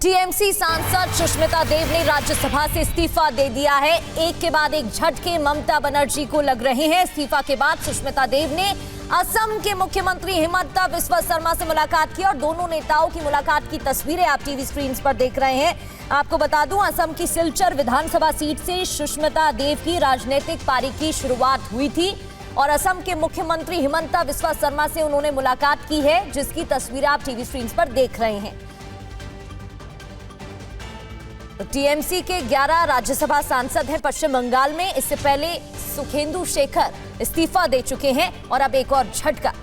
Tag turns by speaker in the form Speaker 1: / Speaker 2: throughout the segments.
Speaker 1: TMC सांसद सुष्मिता देव ने राज्यसभा से इस्तीफा दे दिया है। एक के बाद एक झटके ममता बनर्जी को लग रहे हैं। इस्तीफा के बाद सुष्मिता देव ने असम के मुख्यमंत्री हिमंता बिस्वा शर्मा से मुलाकात की और दोनों नेताओं की मुलाकात की तस्वीरें आप टीवी स्क्रीन पर देख रहे हैं। आपको बता दूं, असम की सिलचर विधानसभा सीट से सुष्मिता देव की राजनीतिक पारी की शुरुआत हुई थी और असम के मुख्यमंत्री हिमंता बिस्वा शर्मा से उन्होंने मुलाकात की है, जिसकी तस्वीरें आप टीवी स्क्रीन पर देख रहे हैं। तो टीएमसी के 11 राज्यसभा सांसद हैं पश्चिम बंगाल में। इससे पहले सुखेंदु शेखर इस्तीफा दे चुके हैं और अब एक और झटका।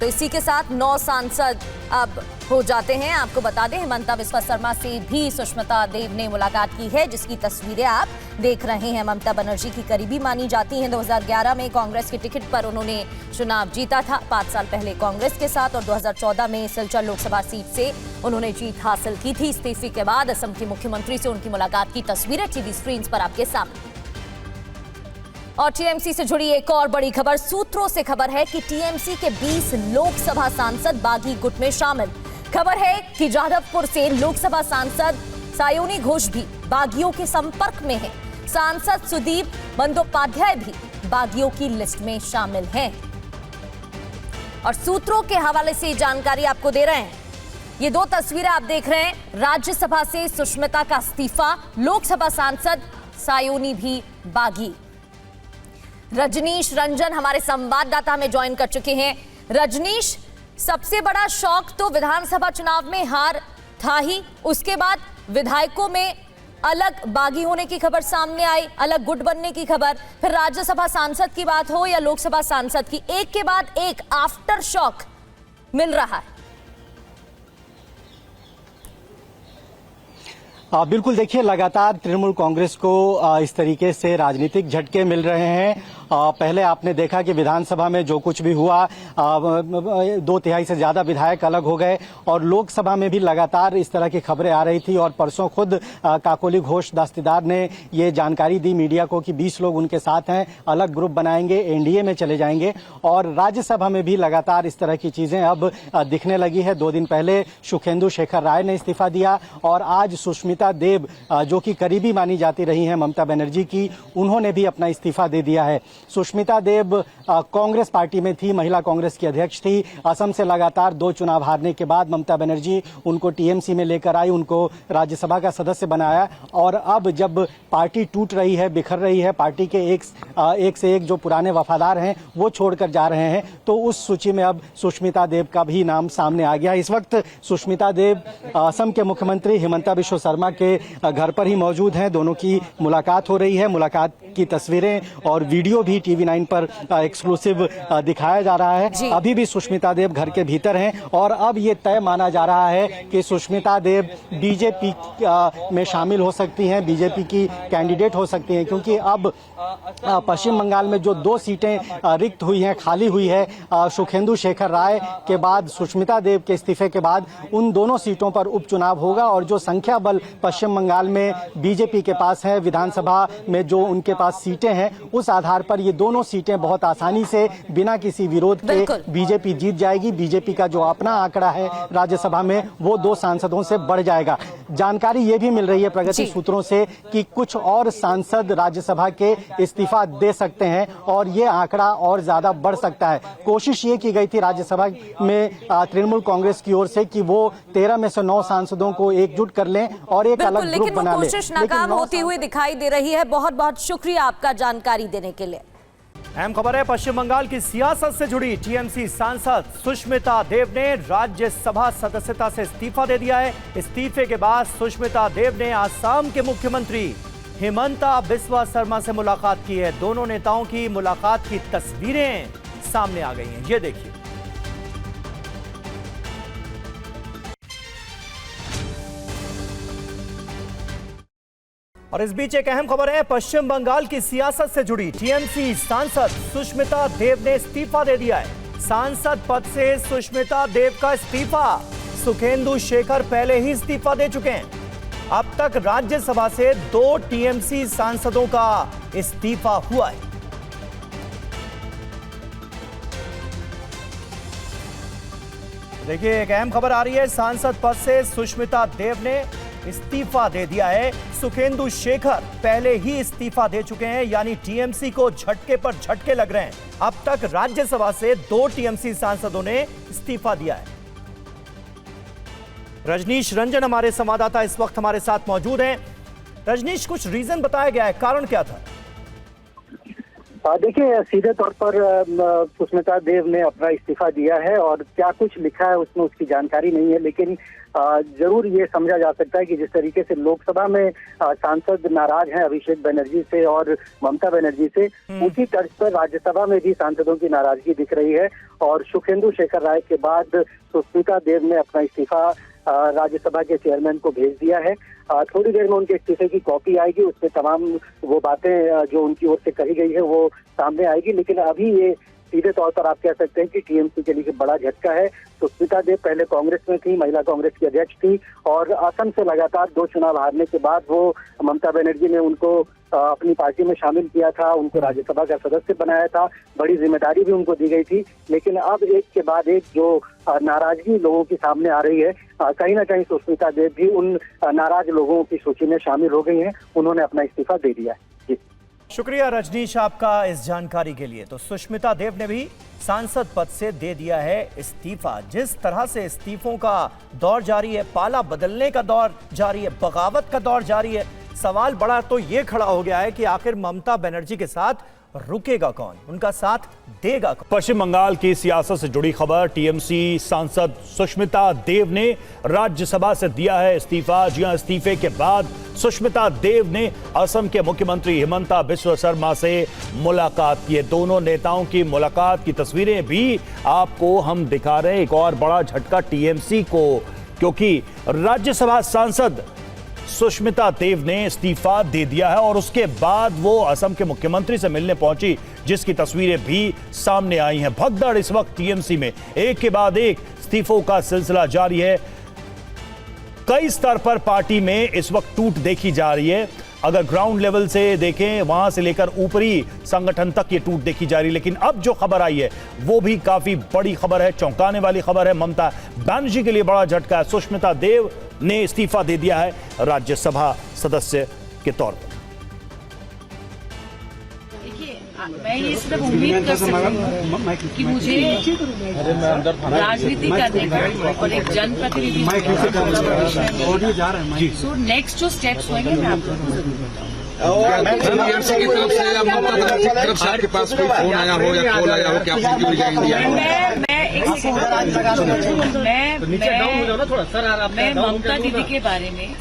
Speaker 1: तो इसी के साथ 9 सांसद अब हो जाते हैं। आपको बता दें, हिमंता बिस्वा शर्मा से भी सुष्मिता देव ने मुलाकात की है, जिसकी तस्वीरें आप देख रहे हैं। ममता बनर्जी की करीबी मानी जाती हैं। 2011 में कांग्रेस के टिकट पर उन्होंने चुनाव जीता था, 5 साल पहले कांग्रेस के साथ, और 2014 में सिलचर लोकसभा सीट से उन्होंने जीत हासिल की थी। इस्तीफे के बाद असम के मुख्यमंत्री से उनकी मुलाकात की तस्वीरें टीवी स्क्रीन पर आपके सामने। और टीएमसी से जुड़ी एक और बड़ी खबर। सूत्रों से खबर है कि टीएमसी के 20 लोकसभा सांसद बागी गुट में शामिल। खबर है कि जादवपुर से लोकसभा सांसद सायोनी घोष भी बागियों के संपर्क में हैं। सांसद सुदीप बंदोपाध्याय भी बागियों की लिस्ट में शामिल हैं। और सूत्रों के हवाले से जानकारी आपको दे रहे हैं। ये 2 तस्वीरें आप देख रहे हैं। राज्यसभा से सुष्मिता का इस्तीफा, लोकसभा सांसद सायोनी भी बागी। रजनीश रंजन हमारे संवाददाता हमें ज्वाइन कर चुके हैं। रजनीश, सबसे बड़ा शौक तो विधानसभा चुनाव में हार था ही, उसके बाद विधायकों में अलग बागी होने की खबर सामने आई, अलग गुट बनने की खबर, फिर राज्यसभा सांसद की बात हो या लोकसभा सांसद की, एक के बाद एक आफ्टर शॉक मिल रहा है।
Speaker 2: बिल्कुल, देखिए, लगातार तृणमूल कांग्रेस को इस तरीके से राजनीतिक झटके मिल रहे हैं। पहले आपने देखा कि विधानसभा में जो कुछ भी हुआ, 2/3 से ज्यादा विधायक अलग हो गए और लोकसभा में भी लगातार इस तरह की खबरें आ रही थी। और परसों खुद काकोली घोष दस्तीदार ने ये जानकारी दी मीडिया को कि 20 लोग उनके साथ हैं, अलग ग्रुप बनाएंगे, एनडीए में चले जाएंगे। और राज्यसभा में भी लगातार इस तरह की चीजें अब दिखने लगी है। 2 दिन पहले सुखेंदु शेखर राय ने इस्तीफा दिया और आज सुष्मिता देव, जो कि करीबी मानी जाती रही हैं ममता बनर्जी की, उन्होंने भी अपना इस्तीफा दे दिया है। सुष्मिता देव कांग्रेस पार्टी में थी, महिला कांग्रेस की अध्यक्ष थी। असम से लगातार 2 चुनाव हारने के बाद ममता बनर्जी उनको टीएमसी में लेकर आई, उनको राज्यसभा का सदस्य बनाया। और अब जब पार्टी टूट रही है, बिखर रही है, पार्टी के एक से एक जो पुराने वफादार हैं वो छोड़कर जा रहे हैं, तो उस सूची में अब सुष्मिता देव का भी नाम सामने आ गया। इस वक्त सुष्मिता देव असम के मुख्यमंत्री हिमंता बिस्वा शर्मा के घर पर ही मौजूद हैं। दोनों की मुलाकात हो रही है। मुलाकात की तस्वीरें और वीडियो भी टीवी9 पर एक्सक्लूसिव दिखाया जा रहा है। अभी भी सुष्मिता देव घर के भीतर हैं और अब ये तय माना जा रहा है कि सुष्मिता देव बीजेपी में शामिल हो सकती हैं, बीजेपी की कैंडिडेट हो सकती हैं, क्योंकि अब पश्चिम बंगाल में जो 2 सीटें रिक्त हुई हैं, खाली हुई है, सुखेंदु शेखर राय के बाद सुष्मिता देव के इस्तीफे के बाद उन दोनों सीटों पर उपचुनाव होगा। और जो संख्या बल पश्चिम बंगाल में बीजेपी के पास है, विधानसभा में जो उनके पास सीटें हैं, उस आधार पर ये दोनों सीटें बहुत आसानी से बिना किसी विरोध के बीजेपी जीत जाएगी। बीजेपी का जो अपना आंकड़ा है राज्यसभा में, वो 2 सांसदों से बढ़ जाएगा। जानकारी ये भी मिल रही है प्रगति सूत्रों से कि कुछ और सांसद राज्यसभा के इस्तीफा दे सकते हैं और ये आंकड़ा और ज्यादा बढ़ सकता है। कोशिश ये की गई थी राज्यसभा में तृणमूल कांग्रेस की ओर से कि वो 13 में से 9 सांसदों को एकजुट कर लें और एक अलग ग्रुप बना लें,
Speaker 1: कोशिश नाकाम होती हुई दिखाई दे रही है। बहुत बहुत शुक्रिया आपका जानकारी देने के लिए।
Speaker 3: अहम खबर है पश्चिम बंगाल की सियासत से जुड़ी। टीएमसी सांसद सुष्मिता देव ने राज्यसभा सदस्यता से इस्तीफा दे दिया है। इस्तीफे के बाद सुष्मिता देव ने असम के मुख्यमंत्री हिमंता बिस्वा शर्मा से मुलाकात की है। दोनों नेताओं की मुलाकात की तस्वीरें सामने आ गई हैं, ये देखिए। और इस बीच एक अहम खबर है पश्चिम बंगाल की सियासत से जुड़ी। टीएमसी सांसद सुष्मिता देव ने इस्तीफा दे दिया है। सांसद पद से सुष्मिता देव का इस्तीफा, सुखेंदु शेखर पहले ही इस्तीफा दे चुके हैं। अब तक राज्यसभा से 2 टीएमसी सांसदों का इस्तीफा हुआ है। देखिए, एक अहम खबर आ रही है। सांसद पद से सुष्मिता देव ने इस्तीफा दे दिया है। सुखेंदु शेखर पहले ही इस्तीफा दे चुके हैं, यानी टीएमसी को झटके पर झटके लग रहे हैं। अब तक राज्यसभा से 2 टीएमसी सांसदों ने इस्तीफा दिया है। रजनीश रंजन हमारे संवाददाता इस वक्त हमारे साथ मौजूद हैं। रजनीश, कुछ रीजन बताया गया है, कारण क्या था?
Speaker 4: देखिए, सीधे तौर पर सुष्मिता देव ने अपना इस्तीफा दिया है और क्या कुछ लिखा है उसमें उसकी जानकारी नहीं है, लेकिन जरूर ये समझा जा सकता है कि जिस तरीके से लोकसभा में सांसद नाराज हैं अभिषेक बनर्जी से और ममता बनर्जी से, उसी तर्ज पर राज्यसभा में भी सांसदों की नाराजगी दिख रही है। और सुखेंदु शेखर राय के बाद सुष्मिता देव ने अपना इस्तीफा राज्यसभा के चेयरमैन को भेज दिया है। थोड़ी देर में उनके इस्तीफे की कॉपी आएगी, उसमें तमाम वो बातें जो उनकी ओर से कही गई है वो सामने आएगी। लेकिन अभी ये सीधे तौर पर आप कह सकते हैं कि टीएमसी के लिए बड़ा झटका है। सुष्मिता देव पहले कांग्रेस में थी, महिला कांग्रेस की अध्यक्ष थी, और असम से लगातार 2 चुनाव हारने के बाद वो ममता बनर्जी ने उनको अपनी पार्टी में शामिल किया था, उनको राज्यसभा का सदस्य बनाया था, बड़ी जिम्मेदारी भी उनको दी गई थी। लेकिन अब एक के बाद एक जो नाराजगी लोगों की सामने आ रही है, कहीं ना कहीं सुष्मिता देव भी उन नाराज लोगों की सूची में शामिल हो गई हैं। उन्होंने अपना इस्तीफा दे दिया है। जी,
Speaker 3: शुक्रिया रजनीश आपका इस जानकारी के लिए। तो सुष्मिता देव ने भी सांसद पद से दे दिया है इस्तीफा। जिस तरह से इस्तीफों का दौर जारी है, पाला बदलने का दौर जारी है, बगावत का दौर जारी है, सवाल बड़ा तो ये खड़ा हो गया है कि आखिर ममता बनर्जी के साथ रुकेगा कौन, उनका साथ देगा कौन?
Speaker 5: पश्चिम बंगाल की सियासत से जुड़ी खबर। टीएमसी सांसद सुष्मिता देव ने राज्यसभा से दिया है इस्तीफा। जी हां, इस्तीफे के बाद सुष्मिता देव ने असम के मुख्यमंत्री हिमंता बिस्वा शर्मा से मुलाकात की है। दोनों नेताओं की मुलाकात की तस्वीरें भी आपको हम दिखा रहे हैं। एक और बड़ा झटका टीएमसी को, क्योंकि राज्यसभा सांसद सुष्मिता देव ने इस्तीफा दे दिया है और उसके बाद वो असम के मुख्यमंत्री से मिलने पहुंची, जिसकी तस्वीरें भी सामने आई हैं। भगदड़ इस वक्त टीएमसी में, एक के बाद एक इस्तीफों का सिलसिला जारी है। कई स्तर पर पार्टी में इस वक्त टूट देखी जा रही है। अगर ग्राउंड लेवल से देखें, वहां से लेकर ऊपरी संगठन तक ये टूट देखी जा रही है। लेकिन अब जो खबर आई है वो भी काफी बड़ी खबर है, चौंकाने वाली खबर है। ममता बनर्जी के लिए बड़ा झटका है। सुष्मिता देव ने इस्तीफा दे दिया है राज्यसभा सदस्य के तौर पर।
Speaker 6: देखिए, मैं ये सिर्फ उम्मीद कर सकती हूँ कि मुझे राजनीति करने का और एक जनप्रतिनिधि सो नेक्स्ट जो स्टेप्स होंगे मैं आप लोगों को
Speaker 7: टीएमसी की तरफ से या ममता बनर्जी की तरफ से आपके पास कोई फोन आया हो या कॉल आया हो कि आपने क्यों रिजाइन दिया है?
Speaker 6: मैं एक सेकंड, मैं ममता दीदी के बारे में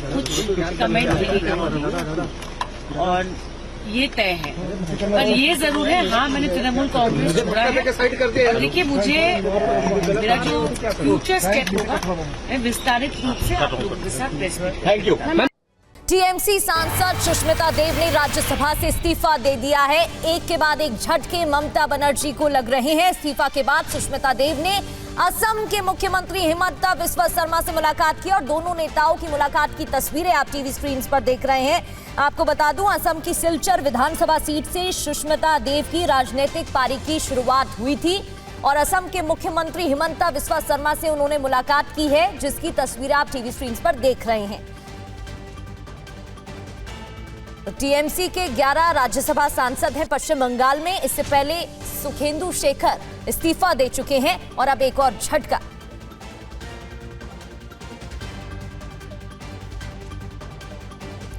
Speaker 6: कुछ कमेंट नहीं करूँगी और ये तय है। पर ये जरूर है, हाँ, मैंने तृणमूल कांग्रेस छोड़ा है। देखिए, मुझे मेरा जो फ्यूचर स्टेप होगा मैं विस्तारित रूप से आप लोगों के साथ प्रेस में।
Speaker 5: Thank you.
Speaker 1: टीएमसी सांसद सुष्मिता देव ने राज्यसभा से इस्तीफा दे दिया है। एक के बाद एक झटके ममता बनर्जी को लग रहे हैं। इस्तीफा के बाद सुष्मिता देव ने असम के मुख्यमंत्री हिमंता बिस्वा शर्मा से मुलाकात की और दोनों नेताओं की मुलाकात की तस्वीरें आप टीवी स्क्रीन पर देख रहे हैं। आपको बता दूं, असम की सिलचर विधानसभा सीट से सुष्मिता देव की राजनीतिक पारी की शुरुआत हुई थी और असम के मुख्यमंत्री हिमंता बिस्वा शर्मा से उन्होंने मुलाकात की है, जिसकी तस्वीरें आप टीवी स्क्रीन पर देख रहे हैं। टीएमसी के 11 राज्यसभा सांसद हैं पश्चिम बंगाल में। इससे पहले सुखेंदु शेखर इस्तीफा दे चुके हैं और अब एक और झटका।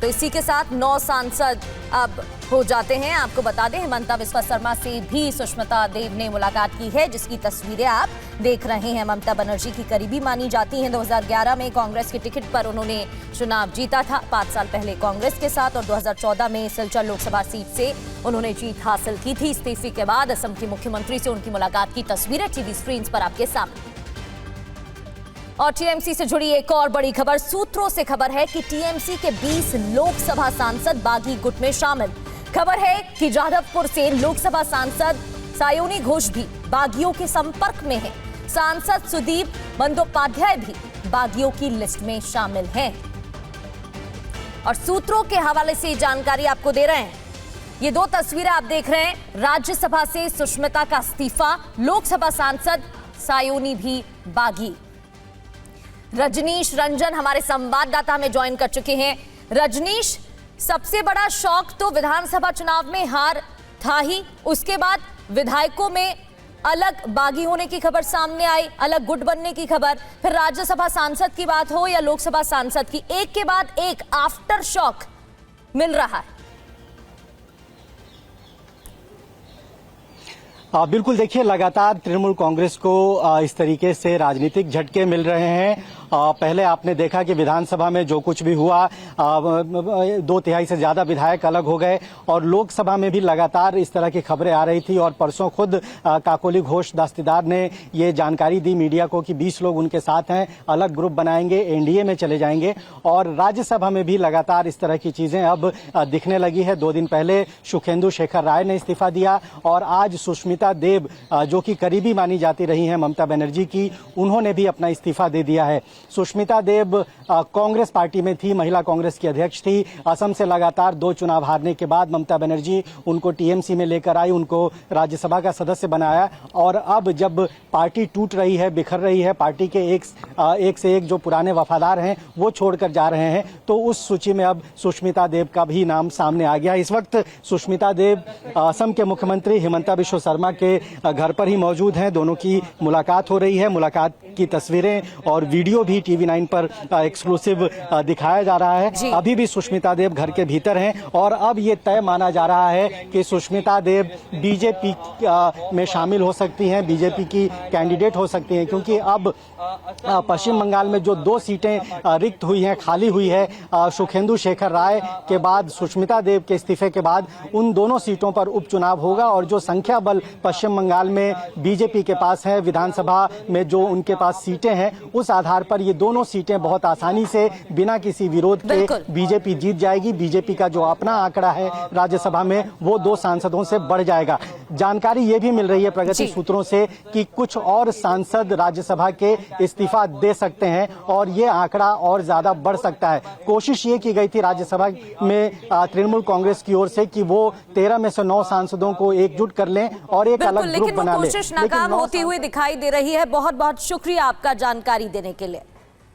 Speaker 1: तो इसी के साथ 9 सांसद अब हो जाते हैं। आपको बता दें, हिमंता बिस्वा शर्मा से भी सुष्मिता देव ने मुलाकात की है, जिसकी तस्वीरें आप देख रहे हैं। ममता बनर्जी की करीबी मानी जाती हैं। 2011 में कांग्रेस के टिकट पर उन्होंने चुनाव जीता था, 5 साल पहले कांग्रेस के साथ, और 2014 में सिलचर लोकसभा सीट से उन्होंने जीत हासिल की थी। इस्तीफे के बाद असम के मुख्यमंत्री से उनकी मुलाकात की तस्वीरें टीवी स्क्रीन पर आपके सामने। और टीएमसी से जुड़ी एक और बड़ी खबर। सूत्रों से खबर है कि टीएमसी के 20 लोकसभा सांसद बागी गुट में शामिल। खबर है कि जाधवपुर से लोकसभा सांसद सायोनी घोष भी बागियों के संपर्क में हैं। सांसद सुदीप बंदोपाध्याय भी बागियों की लिस्ट में शामिल हैं। और सूत्रों के हवाले से जानकारी आपको दे रहे हैं। ये 2 तस्वीरें आप देख रहे हैं। राज्यसभा से सुष्मिता का इस्तीफा, लोकसभा सांसद सायोनी भी बागी। रजनीश रंजन हमारे संवाददाता हमें ज्वाइन कर चुके हैं। रजनीश, सबसे बड़ा शौक तो विधानसभा चुनाव में हार था ही, उसके बाद विधायकों में अलग बागी होने की खबर सामने आई, अलग गुट बनने की खबर, फिर राज्यसभा सांसद की बात हो या लोकसभा सांसद की, एक के बाद एक आफ्टर शॉक मिल रहा है।
Speaker 2: बिल्कुल, देखिए लगातार तृणमूल कांग्रेस को इस तरीके से राजनीतिक झटके मिल रहे हैं। पहले आपने देखा कि विधानसभा में जो कुछ भी हुआ, 2/3 से ज्यादा विधायक अलग हो गए और लोकसभा में भी लगातार इस तरह की खबरें आ रही थी। और परसों खुद काकोली घोष दस्तीदार ने ये जानकारी दी मीडिया को कि 20 लोग उनके साथ हैं, अलग ग्रुप बनाएंगे, एनडीए में चले जाएंगे। और राज्यसभा में भी लगातार इस तरह की चीजें अब दिखने लगी है। 2 दिन पहले सुखेंदु शेखर राय ने इस्तीफा दिया और आज सुष्मिता देव, जो कि करीबी मानी जाती रही हैं ममता बनर्जी की, उन्होंने भी अपना इस्तीफा दे दिया है। सुष्मिता देव कांग्रेस पार्टी में थी, महिला कांग्रेस की अध्यक्ष थी। असम से लगातार 2 चुनाव हारने के बाद ममता बनर्जी उनको टीएमसी में लेकर आई, उनको राज्यसभा का सदस्य बनाया। और अब जब पार्टी टूट रही है, बिखर रही है, पार्टी के एक से एक जो पुराने वफादार हैं वो छोड़कर जा रहे हैं, तो उस सूची में अब सुष्मिता देव का भी नाम सामने आ गया। इस वक्त सुष्मिता देव असम के मुख्यमंत्री हिमंता बिश्व शर्मा के घर पर ही मौजूद हैं। दोनों की मुलाकात हो रही है। मुलाकात की तस्वीरें और वीडियो भी TV9 पर एक्सक्लूसिव दिखाया जा रहा है। अभी भी सुष्मिता देव घर के भीतर हैं और अब ये तय माना जा रहा है कि सुष्मिता देव बीजेपी में शामिल हो सकती हैं, बीजेपी की कैंडिडेट हो सकती हैं, क्योंकि अब पश्चिम बंगाल में जो 2 सीटें रिक्त हुई हैं, खाली हुई है, सुखेंदु शेखर राय के बाद सुष्मिता देव के इस्तीफे के बाद उन दोनों सीटों पर उपचुनाव होगा। और जो संख्या बल पश्चिम बंगाल में बीजेपी के पास है, विधानसभा में जो उनके पास सीटें हैं, उस आधार पर ये दोनों सीटें बहुत आसानी से बिना किसी विरोध के बीजेपी जीत जाएगी। बीजेपी का जो अपना आंकड़ा है राज्यसभा में वो 2 सांसदों से बढ़ जाएगा। जानकारी ये भी मिल रही है प्रगति सूत्रों से कि कुछ और सांसद राज्यसभा के इस्तीफा दे सकते हैं और ये आंकड़ा और ज्यादा बढ़ सकता है। कोशिश ये की गई थी राज्यसभा में तृणमूल कांग्रेस की ओर से कि वो 13 में से 9 सांसदों को एकजुट कर लें और एक अलग ग्रुप बना लें,
Speaker 1: लेकिन कोशिश नाकाम होती हुई दिखाई दे रही है। बहुत बहुत शुक्रिया आपका जानकारी देने के लिए।